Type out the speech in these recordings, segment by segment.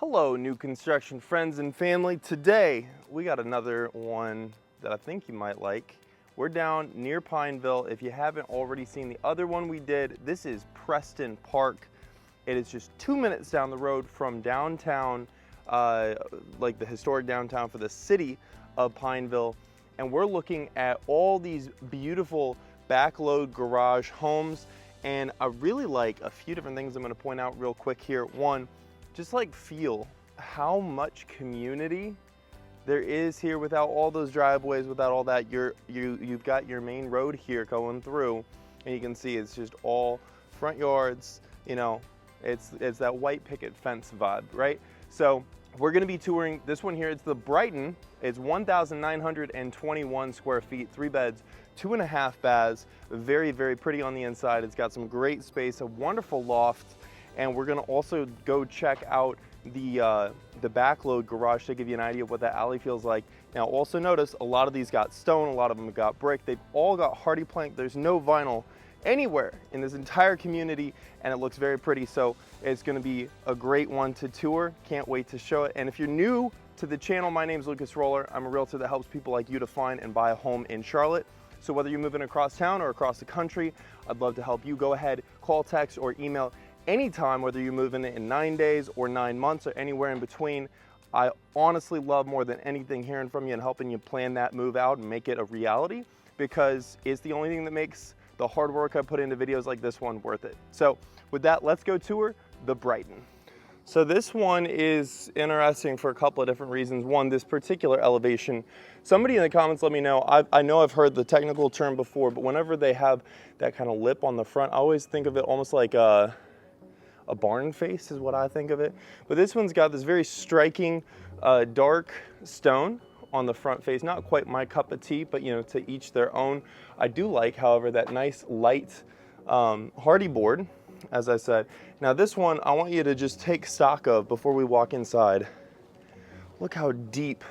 Hello, new construction friends and family. Today, we got another one that I think you might like. We're down near Pineville. If you haven't already seen the other one we did, this is Preston Park. It is just 2 minutes down the road from downtown, like the historic downtown for the city of Pineville. And we're looking at all these beautiful backload garage homes. And I really like a few different things I'm gonna point out real quick here. One, just like feel how much community there is here without all those driveways, without all that. You've got your main road here going through, and you can see it's just all front yards. You know, it's that white picket fence vibe, right? So we're gonna be touring this one here. It's the Brighton. It's 1,921 square feet, 3 beds, 2.5 baths. Very, very pretty on the inside. It's got some great space, a wonderful loft. And we're gonna also go check out the backload garage to give you an idea of what that alley feels like. Now also notice a lot of these got stone, a lot of them got brick. They've all got hardy plank. There's no vinyl anywhere in this entire community, and it looks very pretty. So it's gonna be a great one to tour. Can't wait to show it. And if you're new to the channel, my name is Lucas Roller. I'm a realtor that helps people like you to find and buy a home in Charlotte. So whether you're moving across town or across the country, I'd love to help you. Go ahead, call, text, or email anytime, whether you're moving in 9 days or 9 months or anywhere in between. I honestly love more than anything hearing from you and helping you plan that move out and make it a reality, because it's the only thing that makes the hard work I put into videos like this one worth it. So with that, let's go tour the Brighton. So this one is interesting for a couple of different reasons. One, this particular elevation. Somebody in the comments let me know, I know I've heard the technical term before, but whenever they have that kind of lip on the front, I always think of it almost like a barn face is what I think of it. But this one's got this very striking dark stone on the front face. Not quite my cup of tea, but you know, to each their own. I do like, however, that nice light hardy board, as I said. Now this one, I want you to just take stock of before we walk inside. Look how deep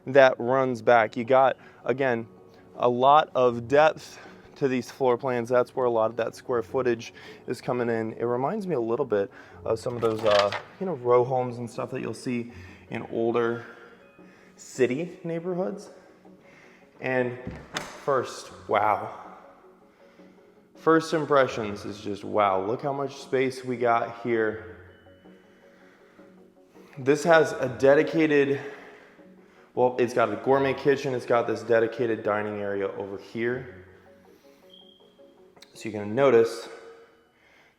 that runs back. You got, again, a lot of depth to these floor plans. That's where a lot of that square footage is coming in. It reminds me a little bit of some of those, you know, row homes and stuff that you'll see in older city neighborhoods. And first, wow. First impressions is just wow. Look how much space we got here. This has a dedicated, well, it's got a gourmet kitchen. It's got this dedicated dining area over here. So you're gonna notice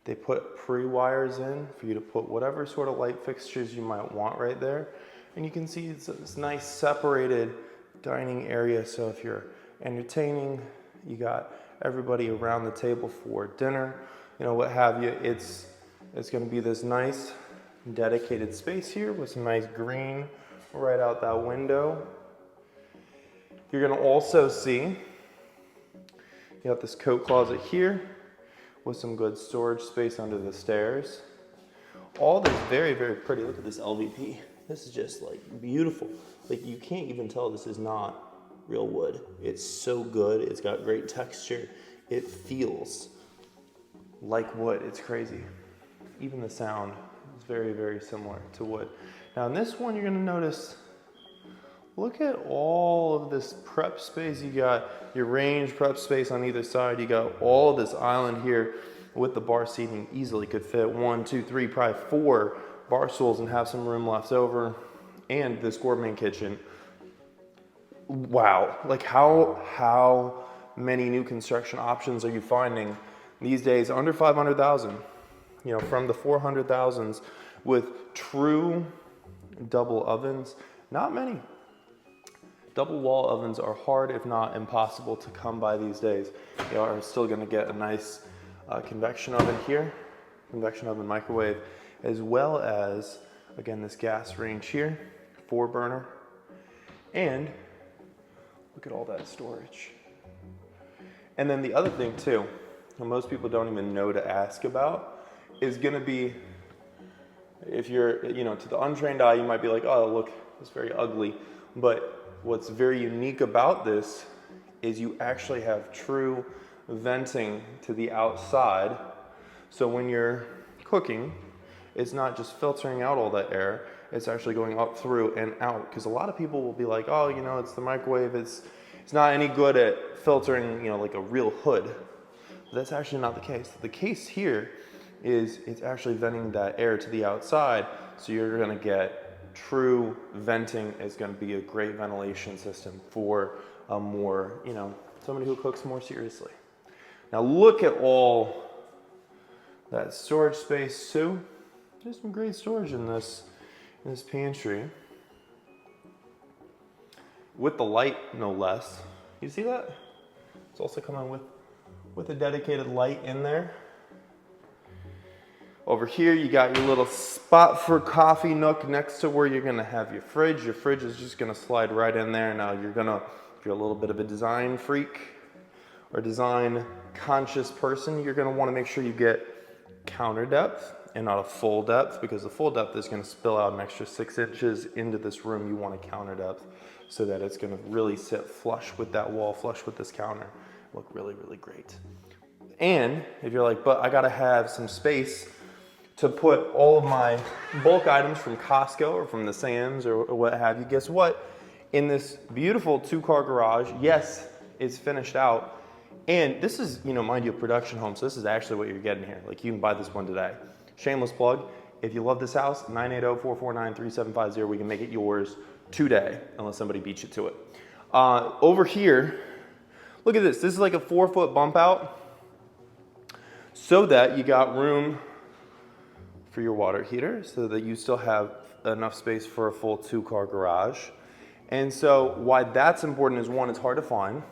they put pre-wires in for you to put whatever sort of light fixtures you might want right there. And you can see it's this nice separated dining area. So if you're entertaining, you got everybody around the table for dinner, you know, what have you. It's gonna be this nice dedicated space here with some nice green right out that window. You're gonna also see you got this coat closet here with some good storage space under the stairs. All this very, very pretty. Look at this LVP. This is just like beautiful. Like you can't even tell this is not real wood. It's so good. It's got great texture. It feels like wood. It's crazy. Even the sound is very, very similar to wood. Now in this one, you're gonna notice, look at all of this prep space. You got your range prep space on either side. You got all this island here with the bar seating. Easily could fit 1, 2, 3, probably 4 bar stools and have some room left over. And this gourmet kitchen. Wow, like how many new construction options are you finding these days under 500,000? You know, from the 400,000s with true double ovens, not many. Double wall ovens are hard, if not impossible, to come by these days. You are still gonna get a nice convection oven here, convection oven microwave, as well as, again, this gas range here, 4 burner. And look at all that storage. And then the other thing too, and most people don't even know to ask about, is gonna be, if you're, you know, to the untrained eye, you might be like, oh, look, it's very ugly. But what's very unique about this is you actually have true venting to the outside. So when you're cooking, it's not just filtering out all that air, it's actually going up through and out. Because a lot of people will be like, oh, you know, it's the microwave, it's not any good at filtering, you know, like a real hood. But that's actually not the case. The case here is it's actually venting that air to the outside, so you're gonna get true venting. Is gonna be a great ventilation system for a more, you know, somebody who cooks more seriously. Now look at all that storage space too. There's some great storage in this pantry. With the light, no less. You see that? It's also coming with a dedicated light in there. Over here, you got your little spot for coffee nook next to where you're gonna have your fridge. Your fridge is just gonna slide right in there. Now if you're a little bit of a design freak or design conscious person, you're gonna wanna make sure you get counter depth and not a full depth, because the full depth is gonna spill out an extra 6 inches into this room. You want a counter depth so that it's gonna really sit flush with that wall, flush with this counter. Look really, really great. And if you're like, but I gotta have some space to put all of my bulk items from Costco or from the Sam's or what have you, guess what? In this beautiful 2-car garage, yes, it's finished out. And this is, you know, mind you, a production home, so this is actually what you're getting here. Like, you can buy this one today. Shameless plug. If you love this house, 980-449-3750. We can make it yours today, unless somebody beats you to it. Over here, look at this. This is like a 4-foot bump out so that you got room for your water heater, so that you still have enough space for a full 2-car garage. And so why that's important is, one, it's hard to find.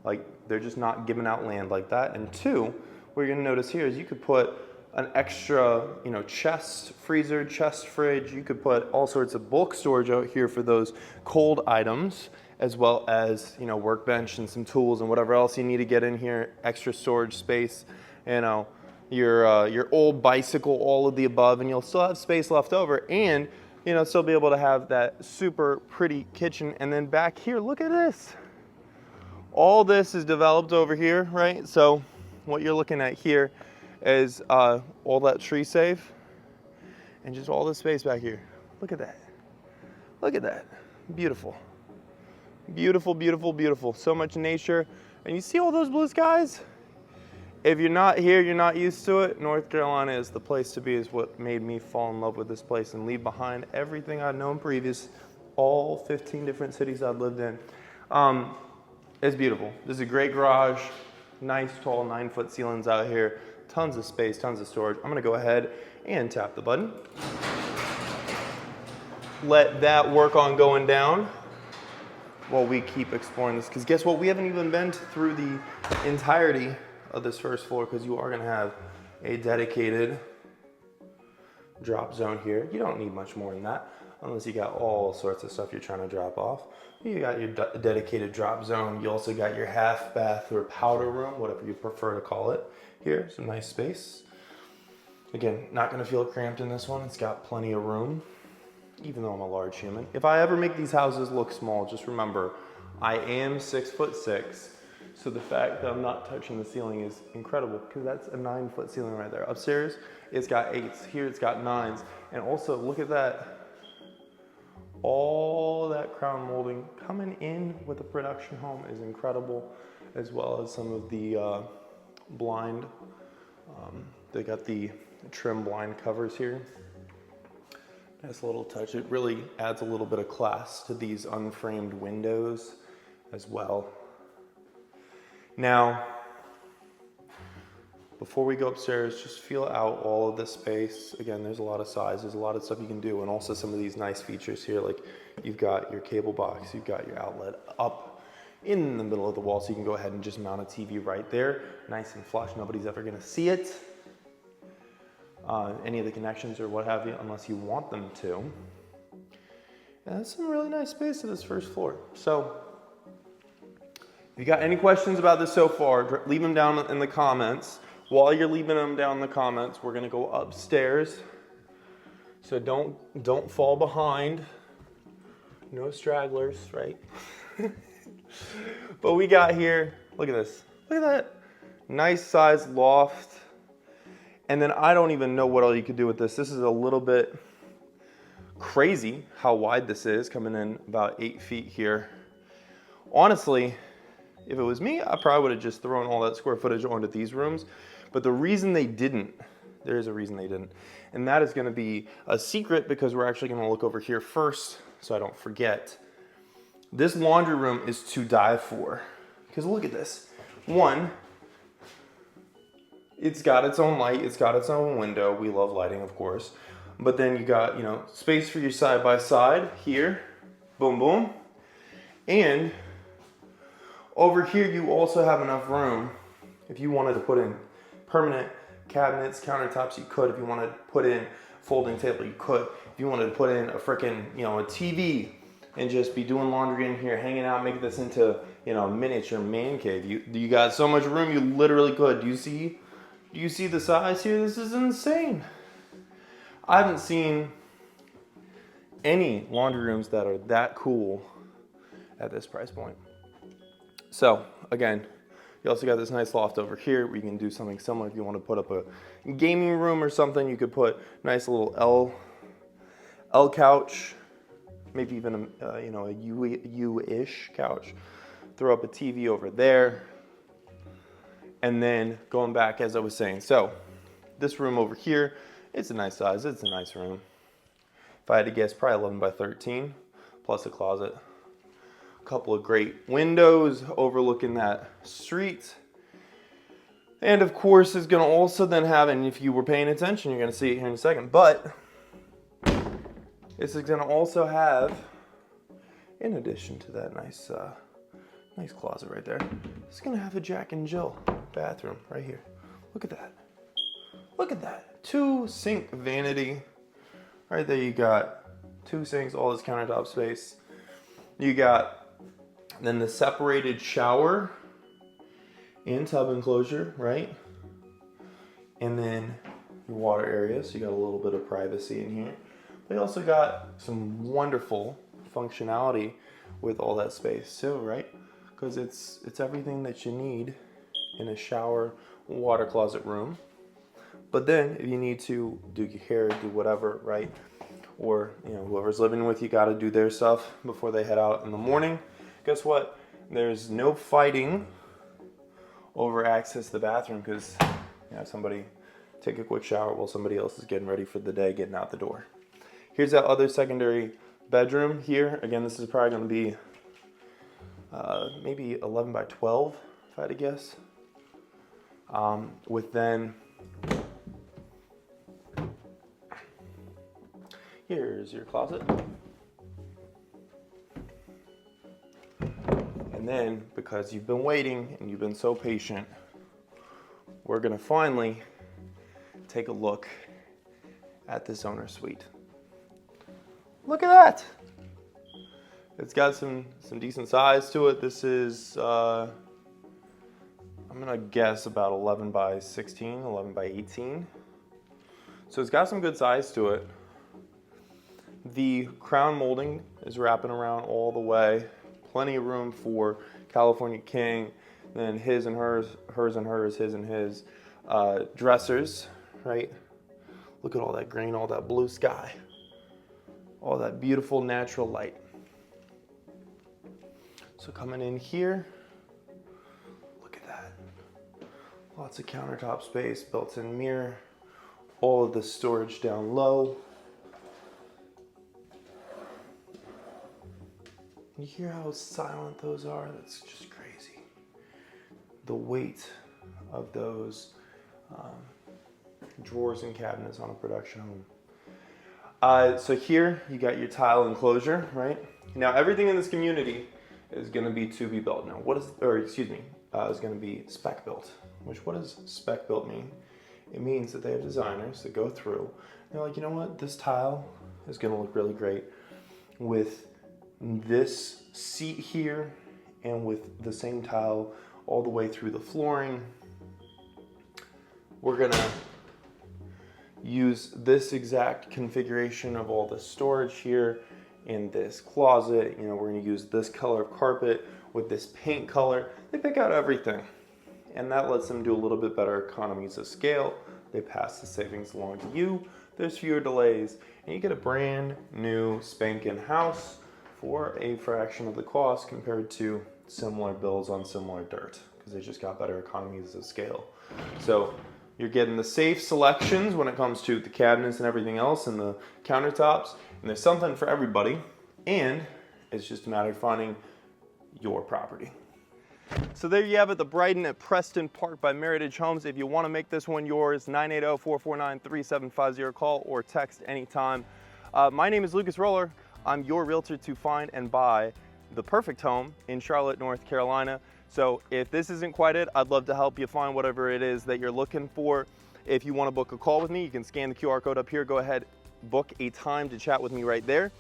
Like, they're just not giving out land like that. And two, what you're gonna notice here is you could put an extra, you know, chest freezer, chest fridge. You could put all sorts of bulk storage out here for those cold items, as well as, you know, workbench and some tools and whatever else you need to get in here, extra storage space, you know, your old bicycle, all of the above, and you'll still have space left over, and, you know, still be able to have that super pretty kitchen. And then back here, look at this. All this is developed over here, right? So what you're looking at here is all that tree safe and just all this space back here. Look at that. Look at that. Beautiful. Beautiful, beautiful, beautiful. So much nature. And you see all those blue skies? If you're not here, you're not used to it, North Carolina is the place to be. Is what made me fall in love with this place and leave behind everything I'd known previous, all 15 different cities I'd lived in. It's beautiful. This is a great garage, nice tall 9-foot ceilings out here, tons of space, tons of storage. I'm gonna go ahead and tap the button. Let that work on going down while we keep exploring this, because guess what? We haven't even been through the entirety of this first floor, because you are going to have a dedicated drop zone here. You don't need much more than that, unless you got all sorts of stuff you're trying to drop off. You got your dedicated drop zone. You also got your half bath or powder room, whatever you prefer to call it. Here, some nice space. Again, not going to feel cramped in this one. It's got plenty of room, even though I'm a large human. If I ever make these houses look small, just remember, I am 6'6". So the fact that I'm not touching the ceiling is incredible, because that's a 9-foot ceiling right there. Upstairs, it's got 8s. Here, it's got 9s. And also, look at that. All that crown molding coming in with a production home is incredible, as well as some of the blind. They got the trim blind covers here. Nice little touch. It really adds a little bit of class to these unframed windows as well. Now, before we go upstairs, just feel out all of this space. Again, there's a lot of size, there's a lot of stuff you can do, and also some of these nice features here, like you've got your cable box, you've got your outlet up in the middle of the wall, so you can go ahead and just mount a TV right there, nice and flush. Nobody's ever gonna see it, any of the connections or what have you, unless you want them to. And that's some really nice space to this first floor. So, if you got any questions about this so far, leave them down in the comments. While you're leaving them down in the comments, we're gonna go upstairs. So don't fall behind. No stragglers, right? But we got here, look at this. Look at that nice sized loft. And then I don't even know what all you could do with this. This is a little bit crazy how wide this is, coming in about 8 feet here. Honestly, if it was me, I probably would have just thrown all that square footage onto these rooms. But the reason they didn't, there is a reason they didn't. And that is gonna be a secret, because we're actually gonna look over here first so I don't forget. This laundry room is to die for. Because look at this. One, it's got its own light, it's got its own window. We love lighting, of course. But then you got, you know, space for your side by side here. Boom, boom. And over here, you also have enough room. If you wanted to put in permanent cabinets, countertops, you could. If you wanted to put in folding table, you could. If you wanted to put in a freaking, you know, a TV and just be doing laundry in here, hanging out, make this into, you know, a miniature man cave. You got so much room, you literally could. Do you see the size here? This is insane. I haven't seen any laundry rooms that are that cool at this price point. So again, you also got this nice loft over here where you can do something similar. If you want to put up a gaming room or something, you could put a nice little L couch, maybe even a you know, a U-ish couch. Throw up a TV over there, and then going back, as I was saying, so this room over here, it's a nice size. It's a nice room. If I had to guess, probably 11 by 13, plus a closet. Couple of great windows overlooking that street. And of course, it's going to also then have, and if you were paying attention, you're going to see it here in a second, but this is going to also have, in addition to that nice nice closet right there, it's going to have a Jack and Jill bathroom right here. Look at that. Look at that. 2 sink vanity. Right there you got 2 sinks, all this countertop space. You got then the separated shower and tub enclosure, right? And then your water area, so you got a little bit of privacy in here. But you also got some wonderful functionality with all that space too, right? Because it's everything that you need in a shower, water closet room. But then if you need to do your hair, do whatever, right? Or, you know, whoever's living with you got to do their stuff before they head out in the morning. Guess what? There's no fighting over access to the bathroom, because you know, somebody take a quick shower while somebody else is getting ready for the day, getting out the door. Here's that other secondary bedroom here. Again, this is probably going to be maybe 11 by 12, if I had to guess. With then, here's your closet. And then, because you've been waiting and you've been so patient, we're gonna finally take a look at this owner suite. Look at that! It's got some decent size to it. This is, I'm gonna guess about 11 by 16, 11 by 18. So it's got some good size to it. The crown molding is wrapping around all the way. Plenty of room for California King, then his and hers, hers and hers, his and his dressers, right? Look at all that green, all that blue sky, all that beautiful natural light. So coming in here, look at that. Lots of countertop space, built-in mirror, all of the storage down low. You hear how silent those are? That's just crazy. The weight of those drawers and cabinets on a production home. So here you got your tile enclosure, right? Now everything in this community is going to be to be built. Now what is, or excuse me, is going to be spec built. Which, what does spec built mean? It means that they have designers that go through. They're like, you know what? This tile is going to look really great with this seat here, and with the same tile all the way through the flooring. We're gonna use this exact configuration of all the storage here in this closet. You know, we're gonna use this color of carpet with this paint color. They pick out everything, and that lets them do a little bit better economies of scale. they pass the savings along to you. There's fewer delays, and you get a brand new spanking house for a fraction of the cost compared to similar builds on similar dirt, because they just got better economies of scale. So you're getting the safe selections when it comes to the cabinets and everything else and the countertops, and there's something for everybody, and it's just a matter of finding your property. So there you have it, the Brighton at Preston Park by Meritage Homes. If you want to make this one yours, 980-449-3750, call or text anytime. My name is Lucas Roller. I'm your realtor to find and buy the perfect home in Charlotte, North Carolina. So if this isn't quite it, I'd love to help you find whatever it is that you're looking for. If you want to book a call with me, you can scan the QR code up here. Go ahead, book a time to chat with me right there.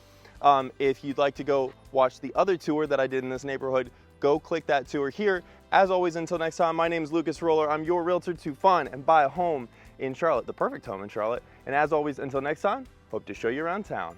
If you'd like to go watch the other tour that I did in this neighborhood, go click that tour here. As always, until next time, my name is Lucas Roller. I'm your realtor to find and buy a home in Charlotte, the perfect home in Charlotte. And as always, until next time, hope to show you around town.